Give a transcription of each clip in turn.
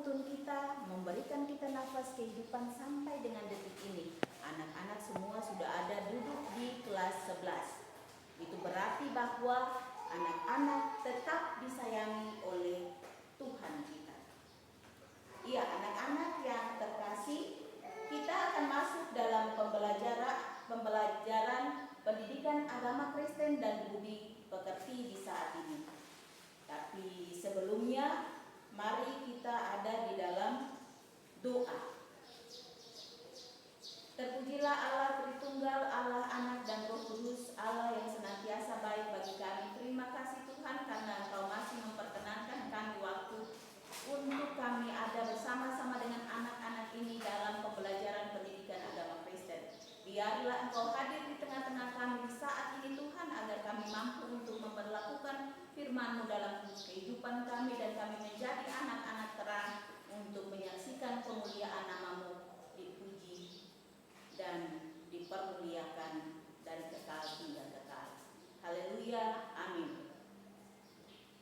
menuntun kita, memberikan kita nafas kehidupan sampai dengan detik ini. Anak-anak semua sudah ada duduk di kelas 11. Itu berarti bahwa anak-anak tetap disayangi oleh Tuhan kita. Iya, anak-anak yang terkasih, kita akan masuk dalam pembelajaran pendidikan agama Kristen dan budi pekerti di saat ini. Tapi sebelumnya, mari kita ada di dalam doa. Terpujilah Allah Tritunggal, Allah Anak dan Roh Kudus, Allah yang senantiasa baik bagi kami. Terima kasih Tuhan karena Engkau masih memperkenankan kami waktu untuk kami ada bersama-sama dengan anak-anak ini dalam pembelajaran pendidikan agama Kristen. Biarlah Engkau hadir di tengah-tengah kami di saat ini Tuhan, agar kami mampu untuk memperlakukan firman-Mu dalam kehidupan kami dan kami menjadi anak-anak terang untuk menyaksikan kemuliaan nama-Mu dipuji dan dipermuliakan dari kekal hingga kekal. Haleluya, amin.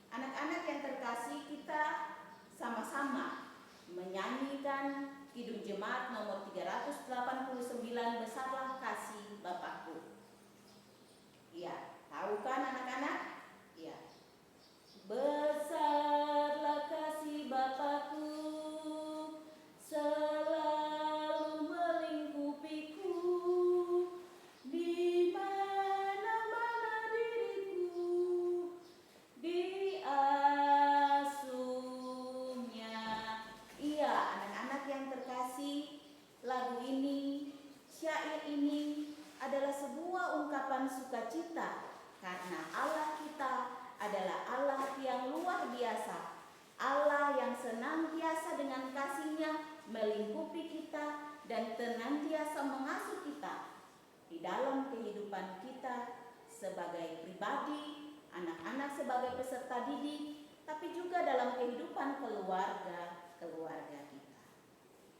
Anak-anak yang terkasih, kita sama-sama menyanyikan Kidung Jemaat nomor 389, Besarlah Kasih Bapakku. Ya, tahu kan anak-anak? Ya. Besarlah kasih Bapakku, selalu melingkupiku, di mana-mana diriku diasuhnya. Iya, anak-anak yang terkasih, lagu ini, syair ini adalah sebuah ungkapan sukacita karena Allah kita adalah Allah yang luar biasa, Allah yang senantiasa dengan kasih-Nya melingkupi kita dan senantiasa mengasuh kita di dalam kehidupan kita sebagai pribadi, anak-anak sebagai peserta didik, tapi juga dalam kehidupan keluarga kita.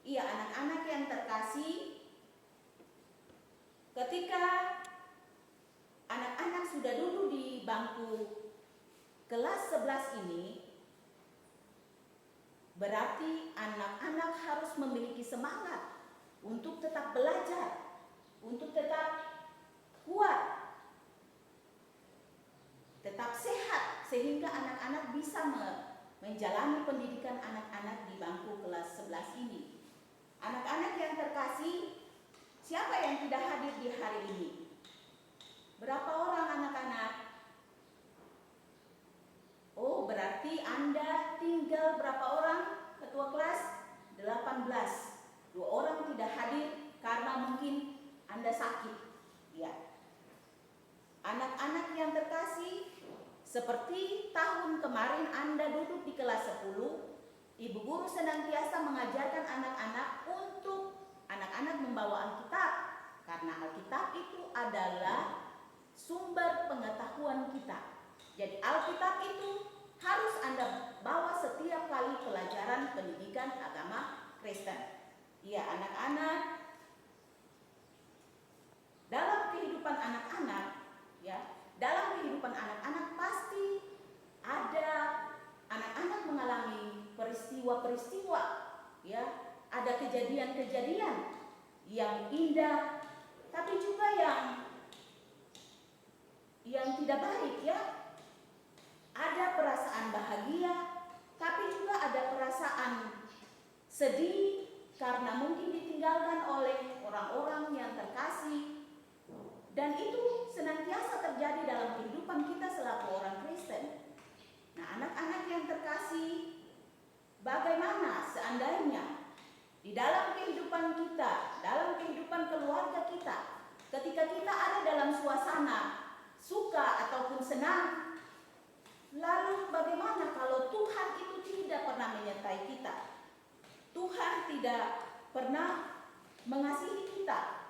Iya, anak-anak yang terkasih, ketika anak-anak sudah duduk di bangku kelas 11 ini, berarti anak-anak harus memiliki semangat untuk tetap belajar, untuk tetap kuat, tetap sehat, sehingga anak-anak bisa menjalani pendidikan anak-anak di bangku kelas 11 ini. Anak-anak yang terkasih, siapa yang tidak hadir di hari ini? Berapa orang anak-anak? Oh, berarti Anda tinggal berapa orang? Ketua kelas 18. 2 orang tidak hadir karena mungkin Anda sakit. Ya. Anak-anak yang terkasih, seperti tahun kemarin Anda duduk di kelas 10, Ibu guru senantiasa mengajarkan anak-anak untuk anak-anak membawa Alkitab, karena Alkitab itu adalah sumber pengetahuan kita. Jadi Alkitab itu harus Anda bawa setiap kali pelajaran pendidikan agama Kristen. Ya, anak-anak, dalam kehidupan anak-anak, ya, dalam kehidupan anak-anak pasti ada anak-anak mengalami peristiwa-peristiwa, ya, ada kejadian-kejadian yang indah, tapi juga yang tidak baik, ya. Ada perasaan bahagia, tapi juga ada perasaan sedih karena mungkin ditinggalkan oleh orang-orang yang terkasih. Dan itu senantiasa terjadi dalam kehidupan kita selaku orang Kristen. Nah, anak-anak yang terkasih, bagaimana seandainya di dalam kehidupan kita, dalam kehidupan keluarga kita, ketika kita ada dalam suasana suka ataupun senang, lalu bagaimana kalau Tuhan itu tidak pernah menyertai kita? Tuhan tidak pernah mengasihi kita,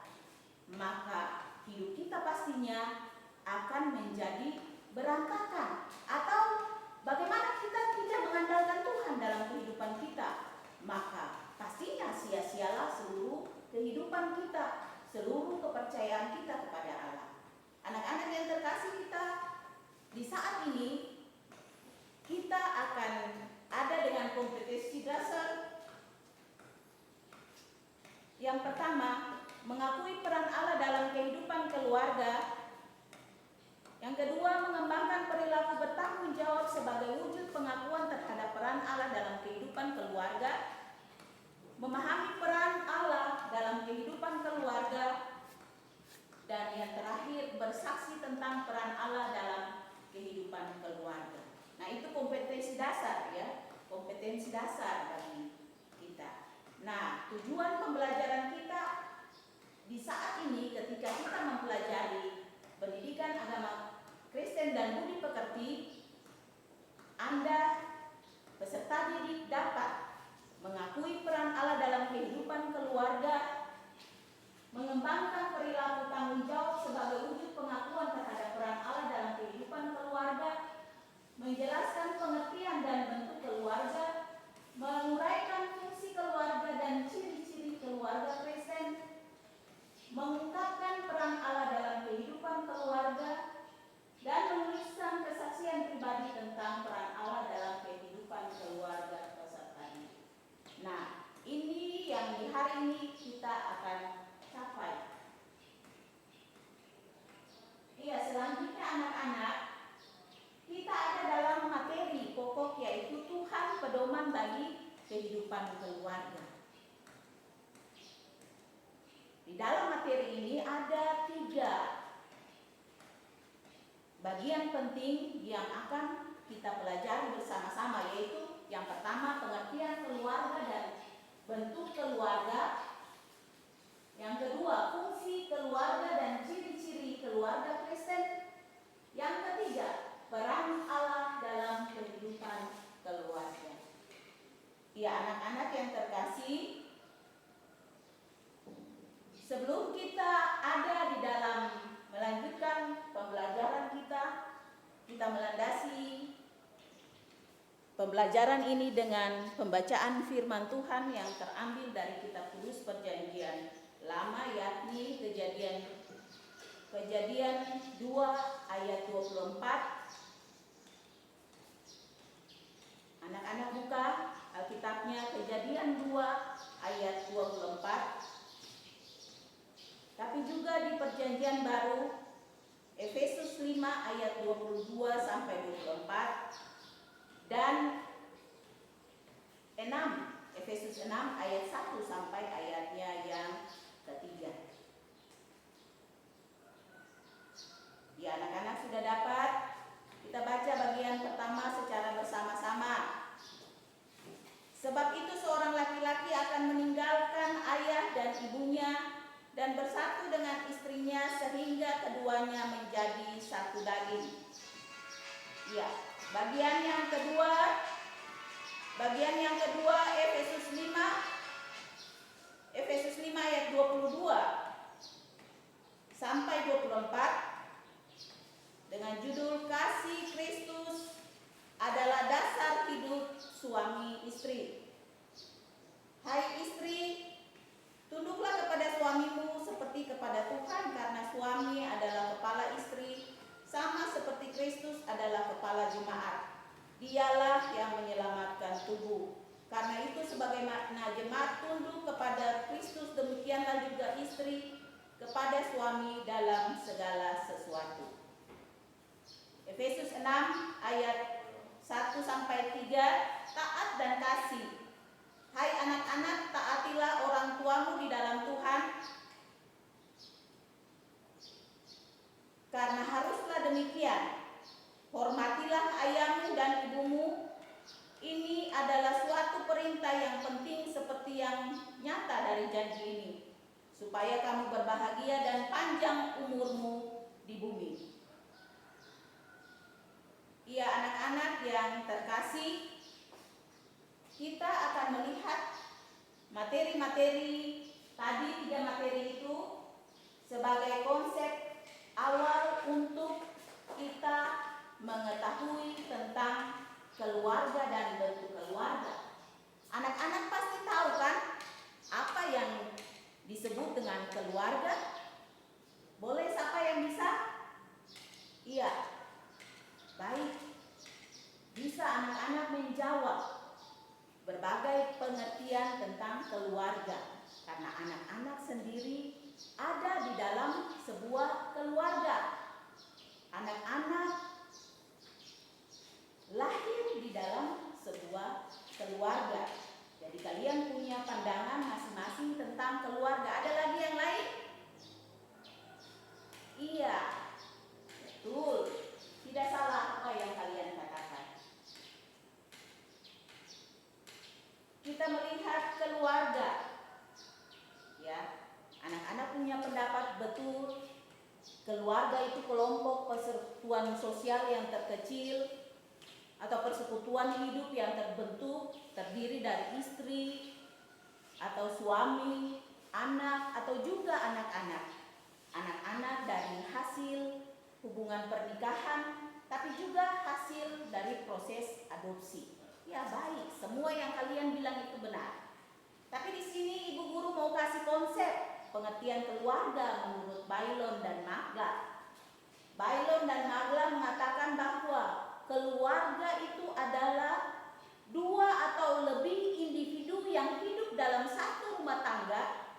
maka hidup kita pastinya akan menjadi berantakan. Atau bagaimana kita tidak mengandalkan Tuhan dalam kehidupan kita, maka pastinya sia-sialah seluruh kehidupan kita, seluruh kepercayaan kita kepada Allah. Anak-anak yang terkasih, kita di saat ini kita akan ada dengan kompetensi dasar. Yang pertama, mengakui peran Allah dalam kehidupan keluarga. Yang kedua, mengembangkan perilaku bertanggung jawab sebagai wujud pengakuan terhadap peran Allah dalam kehidupan keluarga. Memahami peran Allah dalam kehidupan keluarga. Dan yang terakhir, bersaksi tentang peran Allah dalam kehidupan keluarga. Nah, itu kompetensi dasar ya, kompetensi dasar bagi kita. Nah, tujuan pembelajaran kita di saat ini ketika kita mempelajari pendidikan agama Kristen dan budi pekerti, Anda peserta didik dapat mengakui peran Allah dalam kehidupan keluarga, mengembangkan perilaku tanggung jawab sebagai wujud pengakuan terhadap peran Allah dalam kehidupan keluarga, menjelaskan pengertian dan bentuk keluarga, menguraikan fungsi keluarga dan ciri-ciri keluarga Kristen, mengungkapkan peran Allah dalam kehidupan keluarga, dan menuliskan kesaksian pribadi tentang peran Allah dalam kehidupan keluarga peserta didik. Nah, ini yang di hari ini kita akan capai. Iya, selanjutnya anak-anak, kita ada dalam materi pokok yaitu Tuhan pedoman bagi kehidupan keluarga. Di dalam materi ini ada 3 bagian penting yang akan kita pelajari bersama-sama, yaitu yang pertama pengertian keluarga dan bentuk keluarga, yang kedua fungsi keluarga dan ciri-ciri keluarga Kristen, yang ketiga peran Allah dalam kehidupan keluarga. Ya, anak-anak yang terkasih, sebelum kita ada di dalam melanjutkan pembelajaran kita melandasi pembelajaran ini dengan pembacaan firman Tuhan yang terambil dari kitab Kudus Perjanjian Lama, yakni Kejadian 2 ayat 24. Anak-anak buka Alkitabnya, Kejadian 2 ayat 24. Tapi juga di Perjanjian Baru, Efesus 5 ayat 22 sampai 24 dan 6, Efesus 6 ayat 1 sampai ayatnya yang ketiga. Ya, anak-anak sudah dapat? Kita baca bagian pertama secara bersama-sama. Sebab itu seorang laki-laki akan meninggalkan ayah dan ibunya dan bersatu dengan istrinya sehingga keduanya menjadi satu daging. Ya, bagian yang kedua Efesus 5 ayat 22 sampai 24 dengan judul Kasih Kristus adalah dasar hidup suami istri. Hai istri, tunduklah kepada suamimu seperti kepada Tuhan, karena suami adalah kepala istri, sama seperti Kristus adalah kepala jemaat. Dialah yang menyelamatkan tubuh. Karena itu sebagaimana jemaat tunduk kepada Kristus, demikianlah juga istri kepada suami dalam segala sesuatu. Efesus 6 ayat 1 sampai 3, taat dan kasih. Hai anak-anak, taatilah orang tuamu di dalam Tuhan, karena haruslah demikian. Hormatilah ayahmu dan ibumu. Ini adalah suatu perintah yang penting seperti yang nyata dari janji ini, supaya kamu berbahagia dan panjang umurmu di bumi. Ya, anak-anak yang terkasih, kita akan melihat materi-materi tadi, 3 materi itu sebagai konsep awal untuk kita mengetahui tentang keluarga dan bentuk keluarga. Anak-anak pasti tahu kan apa yang disebut dengan keluarga? Boleh siapa yang bisa? Iya. Baik. Bisa anak-anak menjawab. keluarga, karena anak-anak sendiri ada di dalam sebuah keluarga. Anak-anak lahir di dalam sebuah keluarga. Jadi kalian punya pandangan masing-masing tentang keluarga. Ada lagi yang lain? Iya, betul. Tidak salah apa yang kalian katakan. Kita melihat keluarga. Ya, anak-anak punya pendapat betul. Keluarga itu kelompok persekutuan sosial yang terkecil atau persekutuan hidup yang terbentuk terdiri dari istri atau suami, anak atau juga anak-anak. Anak-anak dari hasil hubungan pernikahan, tapi juga hasil dari proses adopsi. Ya baik, semua yang kalian bilang itu benar. Tapi di sini Ibu Guru mau kasih konsep pengertian keluarga menurut Bailon dan Magla. Bailon dan Magla mengatakan bahwa keluarga itu adalah dua atau lebih individu yang hidup dalam satu rumah tangga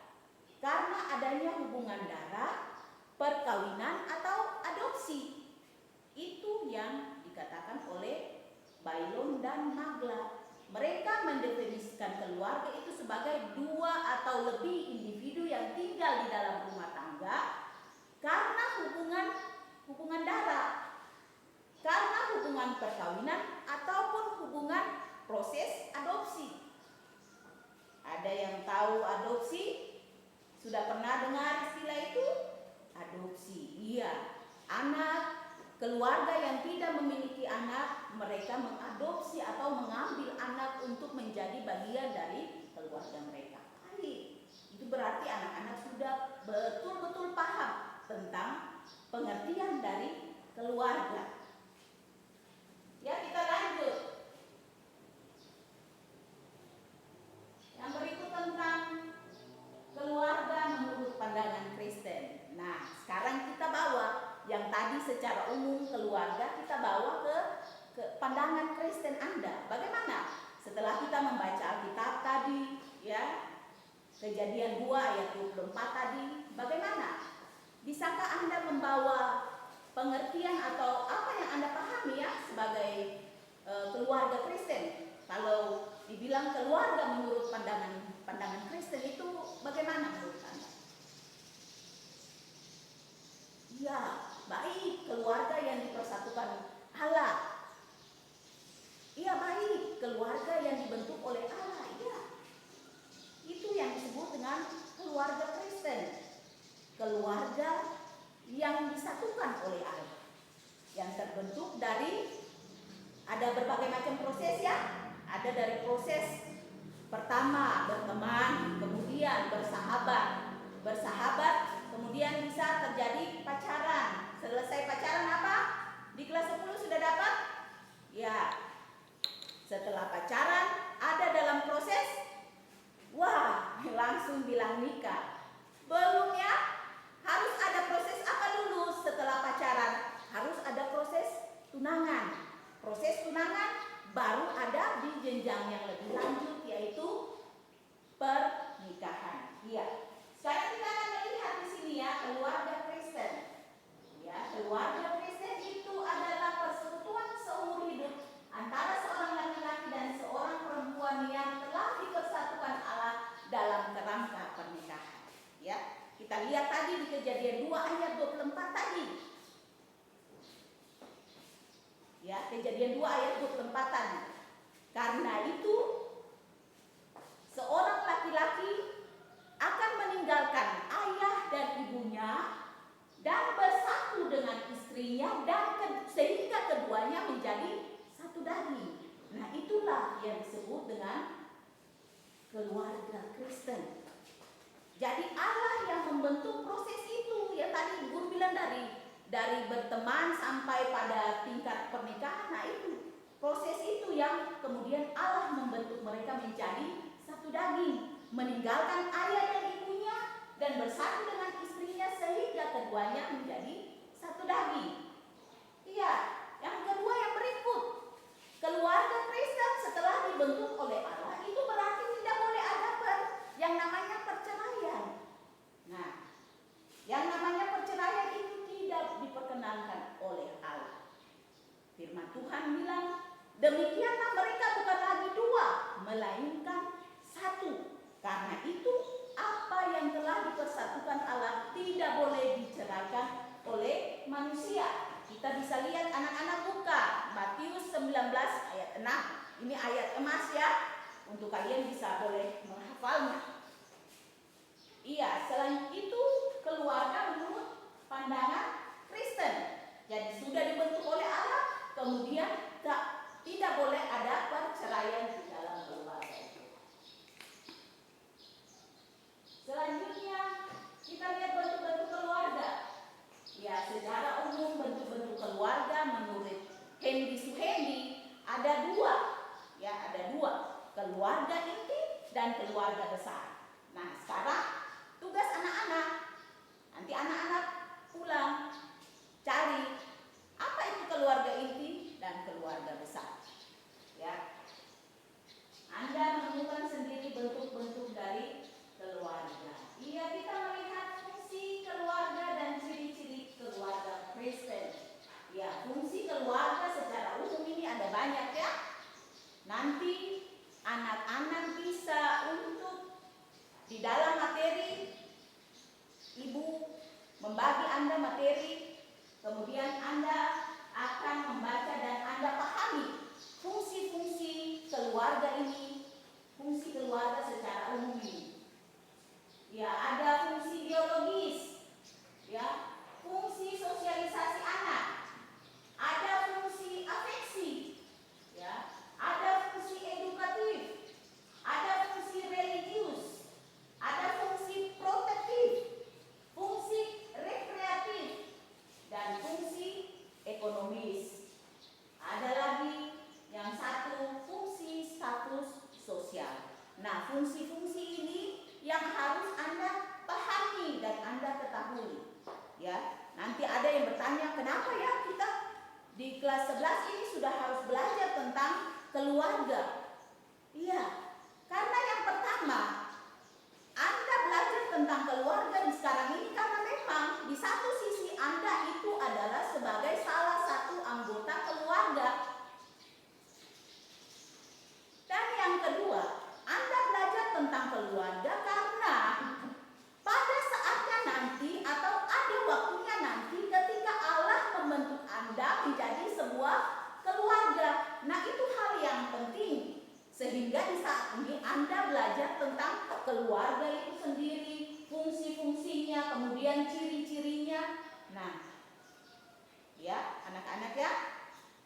karena adanya hubungan darah, perkawinan atau adopsi. Itu yang dikatakan oleh Bailon dan Magla. Mereka mendefinisikan keluarga itu sebagai dua atau lebih individu yang tinggal di dalam rumah tangga karena hubungan darah, karena hubungan perkawinan ataupun hubungan proses adopsi. Ada yang tahu adopsi? Sudah pernah dengar istilah itu? Adopsi. Iya, keluarga yang tidak memiliki anak, mereka mengadopsi atau mengambil anak untuk menjadi bagian dari keluarga mereka. Baik, itu berarti anak-anak sudah betul-betul paham tentang pengertian dari keluarga. Ya, kita lanjut. Yang berikut tentang keluarga menurut pandangan Kristen. Nah, sekarang kita bawa yang tadi secara umum keluarga, kita bawa ke pandangan Kristen Anda. Bagaimana? Setelah kita membaca Alkitab tadi, ya, Kejadian 2 ayat 24 tadi, bagaimana? Bisakah Anda membawa pengertian atau apa yang Anda pahami ya sebagai keluarga Kristen? Kalau dibilang keluarga menurut pandangan Kristen itu bagaimana menurut Anda? Ya, baik, keluarga yang dipersatukan Allah. Iya, baik, keluarga yang dibentuk oleh Allah. Iya, itu yang disebut dengan keluarga Kristen. Keluarga yang disatukan oleh Allah, yang terbentuk dari, ada berbagai macam proses ya. Ada dari proses pertama berteman, kemudian bersahabat, kemudian bisa terjadi pacaran. Selesai pacaran apa? Di kelas 10 sudah dapat? Ya. Setelah pacaran ada dalam proses, wah, langsung bilang nikah. Belum ya? Harus ada proses apa dulu setelah pacaran? Harus ada proses tunangan. Proses tunangan baru ada di jenjang yang lebih lanjut, yaitu pernikahan. Ya. Sekarang kita akan melihat di sini ya, keluarga Kristen. Ya, keluarga Kristen itu adalah persekutuan seumur hidup antara seorang laki-laki dan seorang perempuan yang telah dipersatukan Allah dalam kerangka pernikahan. Ya, kita lihat tadi di Kejadian 2 ayat 24 tadi. Ya, Kejadian 2 ayat 24 tadi. Karena itu seorang laki-laki akan meninggalkan ayah dan ibunya dan bersatu dengan istrinya dan sehingga keduanya menjadi satu daging. Nah, itulah yang disebut dengan keluarga Kristen. Jadi Allah yang membentuk proses itu. Ya tadi Guru bilang dari berteman sampai pada tingkat pernikahan. Nah, itu proses itu yang kemudian Allah membentuk mereka menjadi satu daging, meninggalkan ayah dan ibunya dan bersatu dengan istrinya sehingga keduanya menjadi satu daging. Iya, yang kedua yang berikut, keluarga Kristen setelah dibentuk oleh Allah itu berarti tidak boleh ada tidak boleh diceraikan oleh manusia. Kita bisa lihat anak-anak buka Matius 19 ayat 6. Ini ayat emas ya, untuk kalian bisa boleh menghafalnya. Iya, selain itu keluarga menurut pandangan Kristen. Jadi sudah dibentuk oleh Allah, kemudian tidak boleh ada perceraian di dalam keluarga itu. Selanjutnya kita lihat bentuk-bentuk keluarga. Ya, secara umum bentuk-bentuk keluarga menurut Henry Suhendi ada dua. Ya, ada dua, keluarga inti dan keluarga besar. Nah, sekarang tugas anak-anak, nanti anak-anak pulang cari apa itu keluarga inti dan keluarga besar. Ya, Anda menemukan sendiri bentuk-bentuk dari keluarga. Iya, kita melihat fungsi keluarga dan ciri-ciri keluarga Kristen. Ya, fungsi keluarga secara umum ini ada banyak ya. Nanti anak-anak bisa untuk di dalam materi, Ibu membagi Anda materi, kemudian Anda akan membaca dan Anda pahami fungsi-fungsi keluarga ini, fungsi keluarga secara umum ini. Ya, ada fungsi biologis, ya, fungsi sosialisasi anak, ada fungsi afeksi, ya, ada fungsi edukatif, ada fungsi religius, ada fungsi protektif, fungsi rekreatif, dan fungsi ekonomis. Ada lagi yang satu, fungsi status sosial. Nah, fungsi-fungsi ini yang harus Anda pahami dan Anda ketahui. Ya, nanti ada yang bertanya, kenapa ya kita di kelas 11 ini sudah harus belajar tentang keluarga? Iya, karena yang pertama, Anda belajar tentang keluarga di sekarang ini karena memang di satu sisi Anda itu adalah sebagai salah satu anggota keluarga. Dan yang kedua, Anda belajar tentang keluarga karena pada saatnya nanti atau ada waktunya nanti ketika Allah membentuk Anda menjadi sebuah keluarga. Nah, itu hal yang penting. Sehingga di saat ini Anda belajar tentang keluarga itu sendiri, fungsi-fungsinya, kemudian ciri-cirinya. Nah, ya anak-anak ya,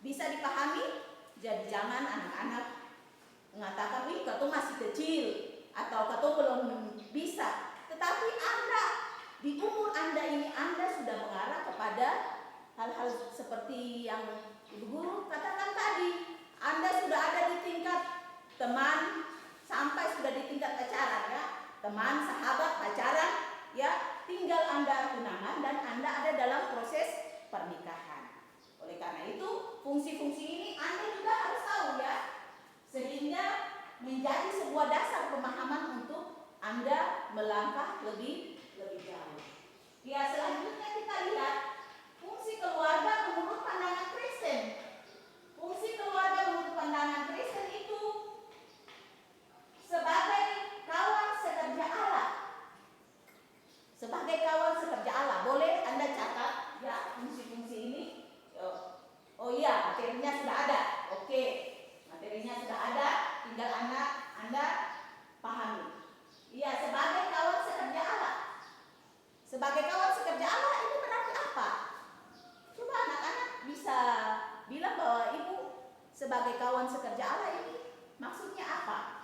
bisa dipahami? Jadi jangan anak-anak mengatakan, wih kau masih kecil, atau kau belum bisa. Tetapi Anda, di umur Anda ini, Anda sudah mengarah kepada hal-hal seperti yang Ibu Guru katakan tadi. Anda sudah ada di tingkat teman sampai sudah di tingkat pacaran ya, teman, sahabat, pacaran ya, tinggal Anda tunangan dan Anda ada dalam proses pernikahan. Oleh karena itu fungsi-fungsi ini Anda juga harus tahu ya, sehingga menjadi sebuah dasar pemahaman untuk Anda melangkah lebih jauh. Ya, selanjutnya kita lihat fungsi keluarga menurut pandangan Kristen. Fungsi keluarga menurut pandangan Kristen itu sebagai kawan sekerja Allah. Sebagai kawan sekerja Allah. Boleh Anda catat ya fungsi-fungsi ini. Oh iya, materinya sudah ada. Oke, materinya sudah ada. Tinggal Anda pahami. Iya, sebagai kawan sekerja Allah. Sebagai kawan sekerja Allah itu berarti apa? Coba anak-anak bisa bilang bahwa Ibu sebagai kawan sekerja Allah ini maksudnya apa?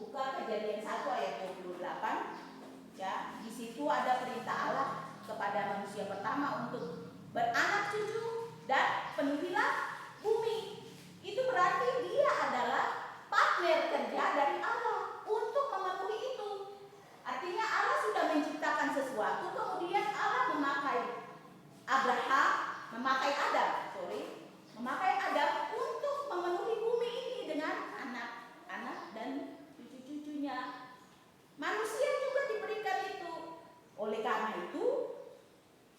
Buka Kejadian 1 ayat 28. Ya, di situ ada perintah Allah kepada manusia pertama untuk beranak cucu dan penuhilah bumi. Itu berarti dia adalah partner kerja dari Allah untuk memenuhi itu. Artinya Allah sudah menciptakan sesuatu, kemudian Allah memakai memakai Adam untuk memenuhi bumi ini dengan anak-anak dan cucu-cucunya. Manusia juga diberikan itu. Oleh karena itu,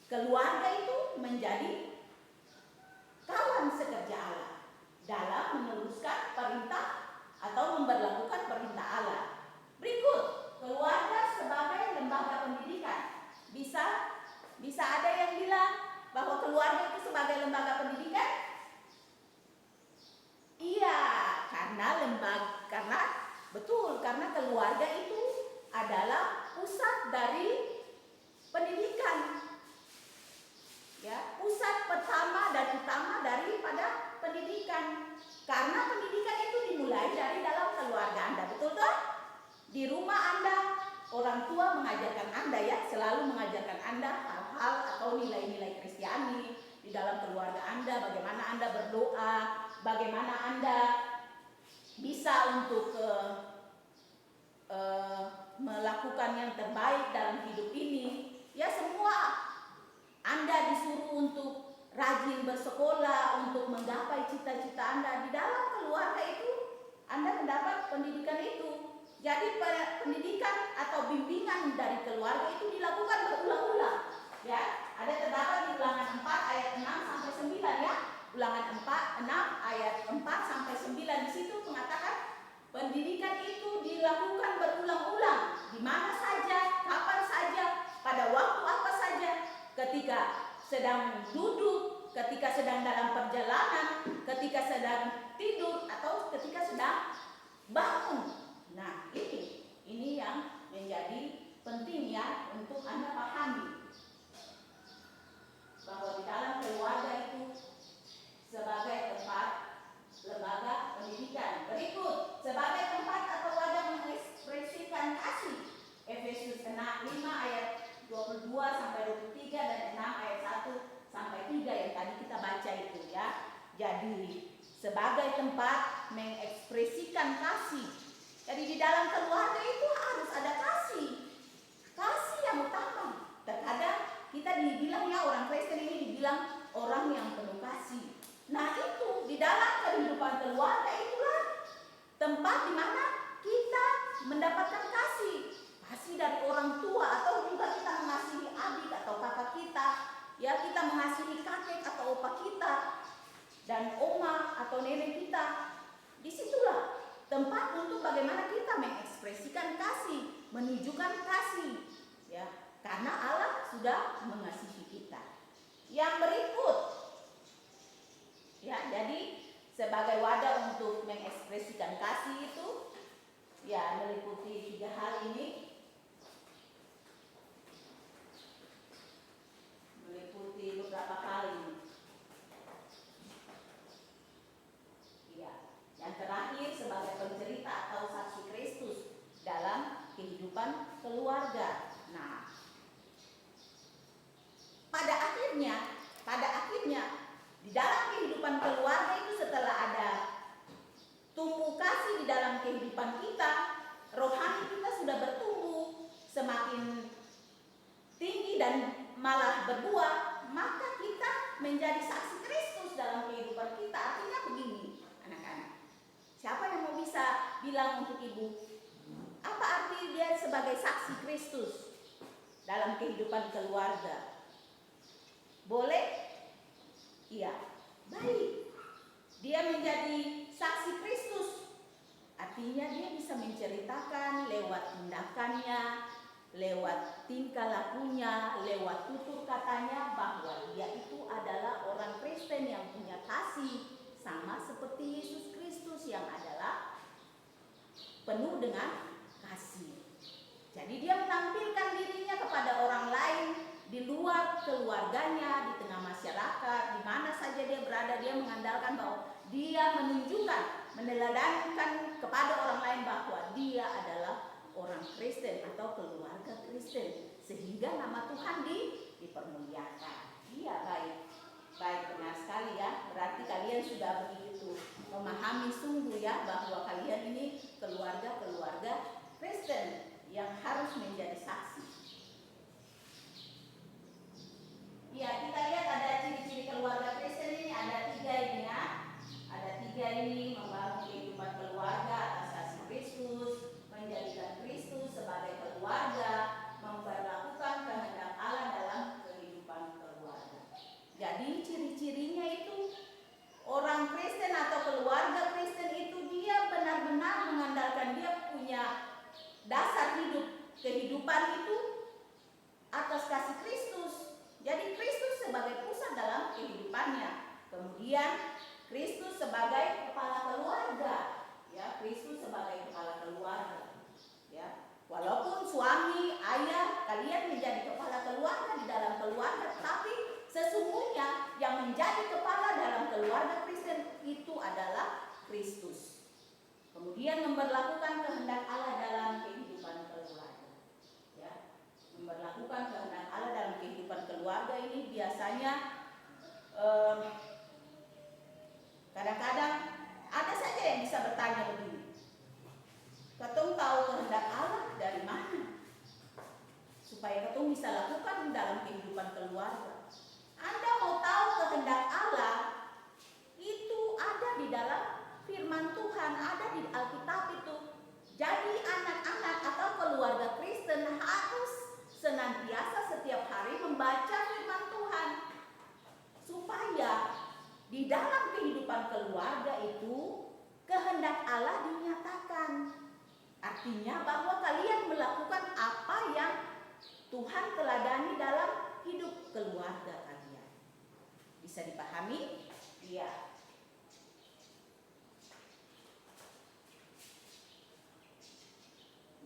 keluarga itu menjadi kawan sekerja Allah dalam meneruskan perintah atau memberlakukan perintah Allah. Berikut, keluarga sebagai lembaga pendidikan bisa keluarga itu sebagai lembaga pendidikan? Iya, karena betul, karena keluarga itu adalah pusat dari pendidikan. Ya, pusat pertama dan utama daripada pendidikan. Karena pendidikan itu dimulai dari dalam keluarga Anda, betul toh? Di rumah Anda, orang tua mengajarkan Anda ya, selalu mengajarkan Anda hal-hal atau nilai-nilai Kristiani. Di dalam keluarga Anda, bagaimana Anda berdoa, bagaimana Anda bisa untuk melakukan yang terbaik dalam hidup ini. Ya, semua Anda disuruh untuk rajin bersekolah, untuk menggapai cita-cita Anda. Di dalam keluarga itu Anda mendapat pendidikan itu. Jadi pendidikan atau bimbingan dari keluarga itu dilakukan berulang-ulang. Ya, ada terdapat di Ulangan 4 ayat 6 sampai 9 ya. Ulangan 4, 6 ayat 4 sampai 9 di situ mengatakan pendidikan itu dilakukan berulang-ulang, di mana saja, kapan saja, pada waktu apa saja, ketika sedang duduk, ketika sedang dalam perjalanan, ketika sedang tidur, atau ketika sedang bangun. Nah, ini yang menjadi penting ya untuk Anda pahami, bahwa di dalam keluarga itu sebagai tempat lembaga pendidikan. Berikut, sebagai tempat atau wadah mengekspresikan kasih. Efesus 5 ayat 22 sampai 23 dan 6 ayat 1 sampai 3 yang tadi kita baca itu ya. Jadi, sebagai tempat mengekspresikan kasih. Jadi di dalam keluarga itu harus ada kasih. Kasih yang utama. Terkadang kita dibilang ya, orang Kristen ini dibilang orang yang penuh kasih. Nah, itu di dalam kehidupan keluarga itulah tempat di mana kita mendapatkan kasih. Kasih dari orang tua, atau juga kita mengasihi adik atau kakak kita. Ya, kita mengasihi kakek atau opa kita dan oma atau nenek kita. Disitulah tempat untuk bagaimana kita mengekspresikan kasih, menunjukkan kasih. Ya, karena Allah sudah mengasihi kita. Yang berikut, ya, jadi sebagai wadah untuk mengekspresikan kasih itu ya meliputi 3 hal ini. Meliputi beberapa hal ini. Ya, yang terakhir sebagai pencerita atau saksi Kristus dalam kehidupan keluarga. Nah, pada akhirnya di dalam kehidupan keluarga itu, setelah ada tumbuh kasih di dalam kehidupan kita, rohani kita sudah bertumbuh semakin tinggi dan malah berbuah, maka kita menjadi saksi Kristus dalam kehidupan kita. Artinya begini, anak-anak, siapa yang mau bisa bilang untuk ibu, apa arti dia sebagai saksi Kristus dalam kehidupan keluarga? Boleh? Iya, baik. Dia menjadi saksi Kristus. Artinya dia bisa menceritakan lewat tindakannya, lewat tingkah lakunya, lewat tutur katanya, bahwa dia itu adalah orang Kristen yang punya kasih, sama seperti Yesus Kristus yang adalah penuh dengan kasih. Jadi dia menampilkan dirinya kepada orang lain di luar keluarganya, di tengah masyarakat, di mana saja dia berada. Dia mengandalkan bahwa dia menunjukkan, meneladankan kepada orang lain bahwa dia adalah orang Kristen atau keluarga Kristen, sehingga nama Tuhan dipermuliakan. Iya, baik, benar sekali ya. Berarti kalian sudah begitu memahami sungguh ya, bahwa kalian ini keluarga Kristen yang harus menjadi saksi. Ya, kita lihat ada ciri-ciri keluarga Kristen ini, ada 3 ini ya. Ada 3 ini: membangun kehidupan keluarga atas kasih Kristus, menjadikan Kristus sebagai keluarga, memperlakukan kehendak Allah dalam kehidupan keluarga. Jadi ciri-cirinya itu, orang Kristen atau keluarga Kristen itu dia benar-benar mengandalkan, dia punya dasar kehidupan itu atas kasih Kristus. Jadi Kristus sebagai pusat dalam kehidupannya. Kemudian Kristus sebagai kepala keluarga, ya, Kristus sebagai kepala keluarga, ya. Walaupun suami, ayah, kalian menjadi kepala keluarga di dalam keluarga, tapi sesungguhnya yang menjadi kepala dalam keluarga Kristen itu adalah Kristus. Kemudian memberlakukan kehendak Allah dalam kehidupan keluarga, ya. Memberlakukan kehendak Allah dalam kehidupan keluarga ini biasanya kadang-kadang ada saja yang bisa bertanya begini, Ketung tahu kehendak Allah dari mana? Supaya Ketung bisa lakukan dalam kehidupan keluarga. Anda mau tahu kehendak Allah, itu ada di dalam firman Tuhan, ada di Alkitab itu. Jadi anak-anak atau keluarga Kristen harus senantiasa setiap hari membaca firman Tuhan. Supaya di dalam kehidupan keluarga itu kehendak Allah dinyatakan. Artinya bahwa kalian melakukan apa yang Tuhan teladani dalam hidup keluarga kalian. Bisa dipahami? Iya.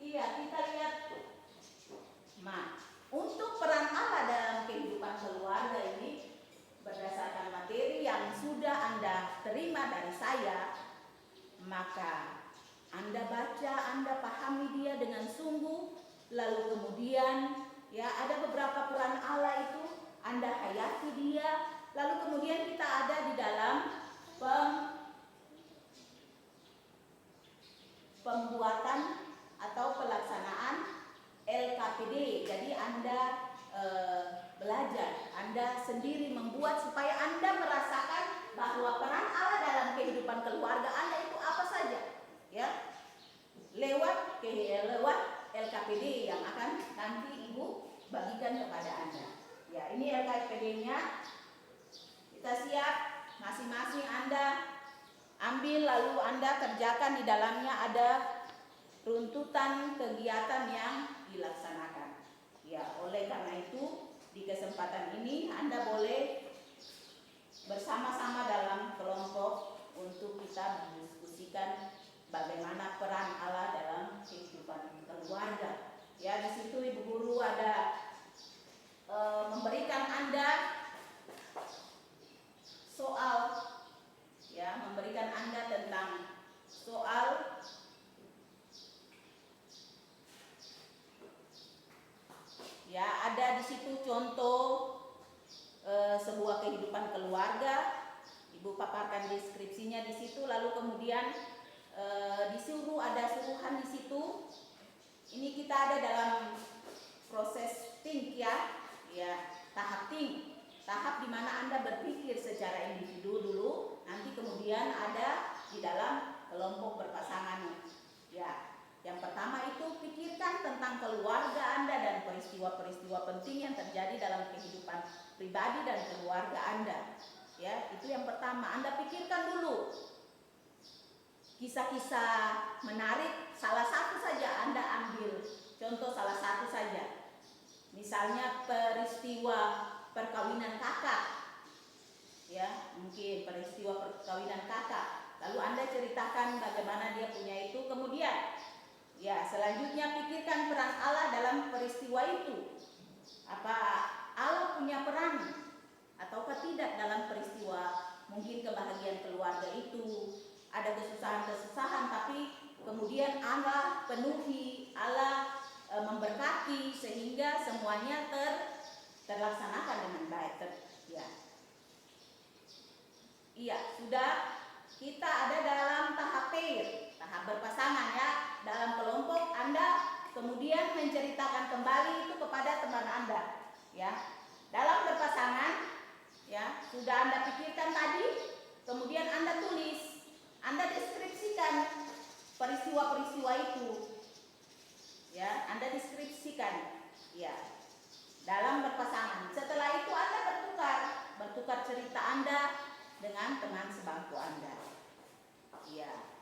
Iya, kita lihat. Untuk peran Allah dalam kehidupan keluarga ini berdasarkan materi yang sudah Anda terima dari saya, maka Anda baca, Anda pahami dia dengan sungguh, lalu kemudian ya ada beberapa peran Allah itu Anda hayati dia, lalu kemudian kita ada di dalam pembuatan atau pelaksanaan LKPD. Jadi Anda belajar, Anda sendiri membuat supaya Anda merasakan bahwa peran Allah dalam kehidupan keluarga Anda itu apa saja, ya, lewat LKPD yang akan nanti Ibu bagikan kepada Anda. Ya, ini LKPD-nya. Kita siap, masing-masing Anda ambil lalu Anda kerjakan. Di dalamnya ada runtutan kegiatan yang dilaksanakan. Ya, oleh karena itu di kesempatan ini Anda boleh bersama-sama dalam kelompok untuk kita mendiskusikan bagaimana peran Allah dalam kehidupan keluarga. Ya, di situ Ibu Guru ada memberikan Anda soal, ya, memberikan Anda tentang soal ya, ada di situ contoh sebuah kehidupan keluarga. Ibu paparkan deskripsinya di situ, lalu kemudian disuruh, ada suruhan di situ. Ini kita ada dalam proses think, ya, tahap think, tahap di mana Anda berpikir secara individu dulu, nanti kemudian ada di dalam kelompok berpasangan. Ya, yang pertama itu pikirkan tentang keluarga Anda dan peristiwa-peristiwa penting yang terjadi dalam kehidupan pribadi dan keluarga Anda. Ya, itu yang pertama. Anda pikirkan dulu kisah-kisah menarik, salah satu saja Anda ambil contoh, salah satu saja. Misalnya peristiwa perkawinan kakak, ya, mungkin peristiwa perkawinan kakak, lalu Anda ceritakan bagaimana dia punya itu. Kemudian ya, selanjutnya pikirkan peran Allah dalam peristiwa itu. Apa Allah punya peran ataukah tidak dalam peristiwa mungkin kebahagiaan keluarga itu? Ada kesusahan-kesusahan, tapi kemudian Allah penuhi, Allah memberkati sehingga semuanya terlaksanakan dengan baik. Ya. Iya, sudah. Kita ada dalam tahap pair, tahap berpasangan, ya. Dalam kelompok Anda kemudian menceritakan kembali itu kepada teman Anda, ya. Dalam berpasangan, ya, sudah Anda pikirkan tadi, kemudian Anda tulis, Anda deskripsikan peristiwa-peristiwa itu, ya, Anda deskripsikan, ya, dalam berpasangan. Setelah itu Anda bertukar cerita Anda dengan teman sebangku Anda. Ya.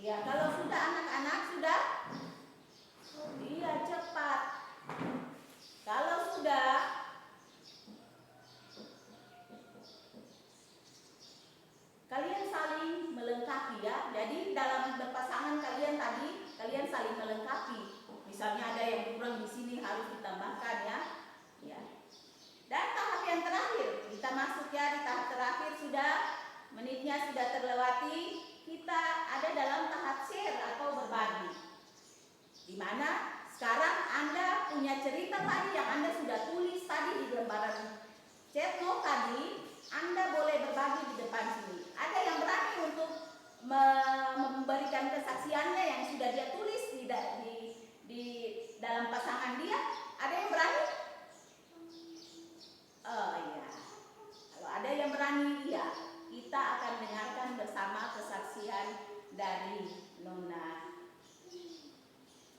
Ya, kalau sudah anak-anak sudah berarti kita ada dalam tahap share atau berbagi. Di mana sekarang Anda punya cerita tadi yang Anda sudah tulis tadi di lembaran chat note tadi, Anda boleh berbagi di depan sini. Ada yang berani untuk memberikan kesaksiannya yang sudah dia tulis di dalam pasangan dia? Ada yang berani? Oh iya. Kalau ada yang berani, ya, kita akan dengarkan bersama kesaksian dari Nona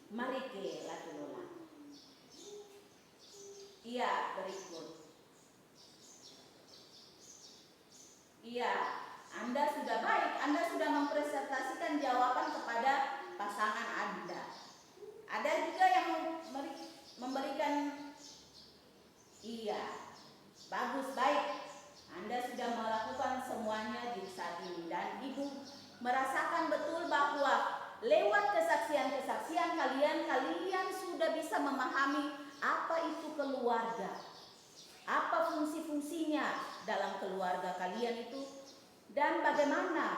Marike Latulola. Iya, berikut. Iya, Anda sudah baik, Anda sudah mempresentasikan jawaban kepada pasangan Anda. Ada juga yang memberikan, iya, bagus, baik. Anda sudah melakukan semuanya di saat ini dan Ibu merasakan betul bahwa lewat kesaksian-kesaksian kalian sudah bisa memahami apa itu keluarga, apa fungsi-fungsinya dalam keluarga kalian itu, dan bagaimana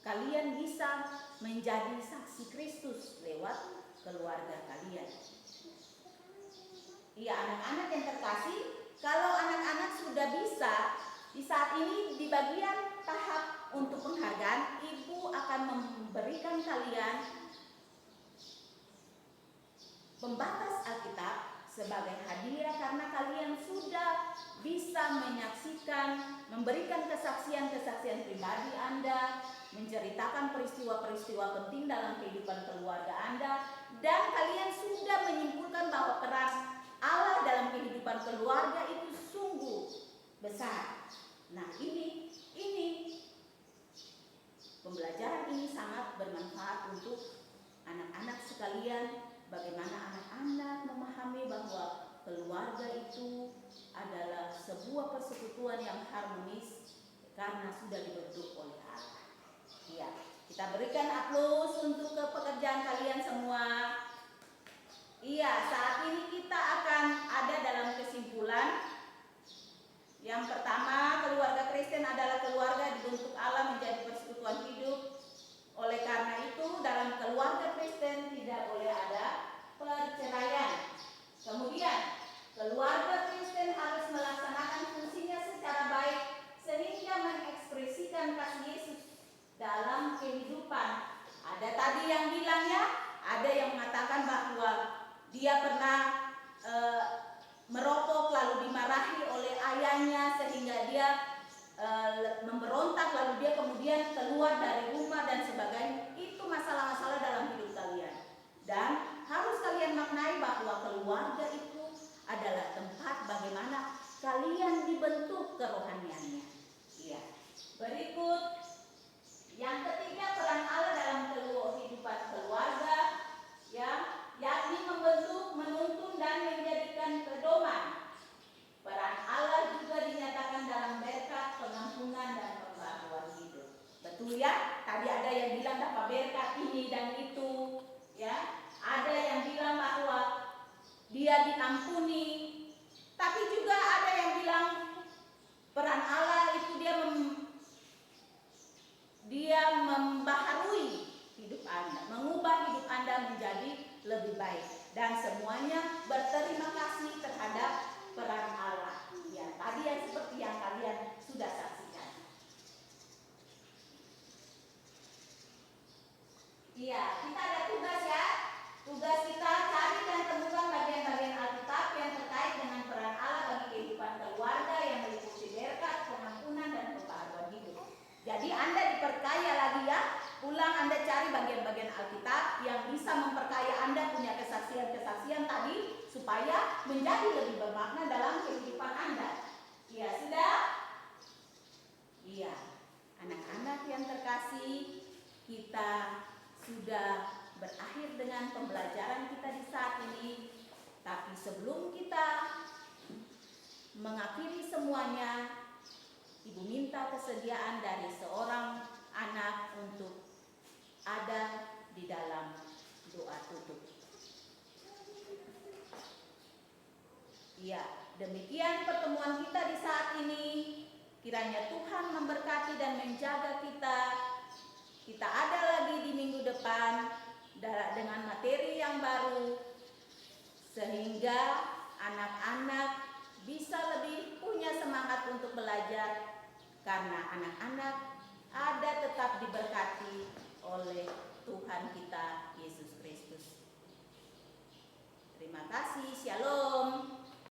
kalian bisa menjadi saksi Kristus lewat keluarga kalian. Iya, anak-anak yang terkasih, kalau anak-anak sudah bisa di saat ini di bagian tahap untuk penghargaan, Ibu akan memberikan kalian pembatas Alkitab sebagai hadiah karena kalian sudah bisa menyaksikan, memberikan kesaksian-kesaksian pribadi Anda, menceritakan peristiwa-peristiwa penting dalam kehidupan keluarga Anda, dan kalian sudah menyimpulkan bahwa peran Allah dalam kehidupan keluarga itu sungguh besar. Nah, ini pembelajaran ini sangat bermanfaat untuk anak-anak sekalian. Bagaimana anak-anak memahami bahwa keluarga itu adalah sebuah persekutuan yang harmonis karena sudah dibentuk oleh Allah. Ya, kita berikan aplaus untuk pekerjaan kalian semua. Iya, saat ini kita akan ada dalam kesimpulan. Yang pertama, keluarga Kristen adalah keluarga dibentuk Allah menjadi persekutuan hidup. Oleh karena itu, dalam keluarga Kristen tidak boleh ada perceraian. Kemudian, keluarga Kristen harus melaksanakan fungsinya secara baik sehingga mengekspresikan kasih Yesus dalam kehidupan. Ada tadi yang bilang, ya, ada yang mengatakan bahwa dia pernah merokok lalu dimarahi oleh ayahnya sehingga dia memberontak, lalu dia kemudian keluar dari rumah dan sebagainya. Itu masalah-masalah dalam hidup kalian. Dan harus kalian maknai bahwa keluarga itu adalah tempat bagaimana kalian dibentuk kerohaniannya. Iya. Berikut yang ketiga, peran Allah dalam kehidupan keluarga, ya, yakni membentuk, menuntun dan menjadikan pedoman. Peran Allah juga dinyatakan dalam berkat, pengampunan dan pembaharuan hidup. Betul, ya? Tadi ada yang bilang dapat berkat ini dan itu, ya. Ada yang bilang bahwa dia diampuni, tapi juga ada yang bilang peran Allah itu dia membaharui hidup Anda, mengubah hidup Anda menjadi lebih baik, dan semuanya berterima kasih terhadap peran Allah. Ya, tadi yang seperti yang kalian sudah saksikan. Iya, kita ada tugas, ya. Tugas kita cari dan temukan bagian-bagian Alkitab yang terkait dengan peran Allah bagi kehidupan keluarga yang meliputi berkat, pengampunan dan pembaharuan hidup. Jadi Anda diperkaya lagi, ya. Pulang Anda cari bagian-bagian Alkitab yang bisa memperkaya Anda punya kesaksian-kesaksian tadi supaya menjadi lebih bermakna dalam kehidupan Anda. Iya, sudah? Iya. Anak-anak yang terkasih, kita sudah berakhir dengan pembelajaran kita di saat ini. Tapi sebelum kita mengakhiri semuanya, Ibu minta kesediaan dari seorang anak untuk ada di dalam doa tutup. Ya, demikian pertemuan kita di saat ini. Kiranya Tuhan memberkati dan menjaga kita kita ada lagi di minggu depan dengan materi yang baru, sehingga anak-anak bisa lebih punya semangat untuk belajar, karena anak-anak ada tetap diberkati oleh Tuhan kita Yesus Kristus. Terima kasih, shalom.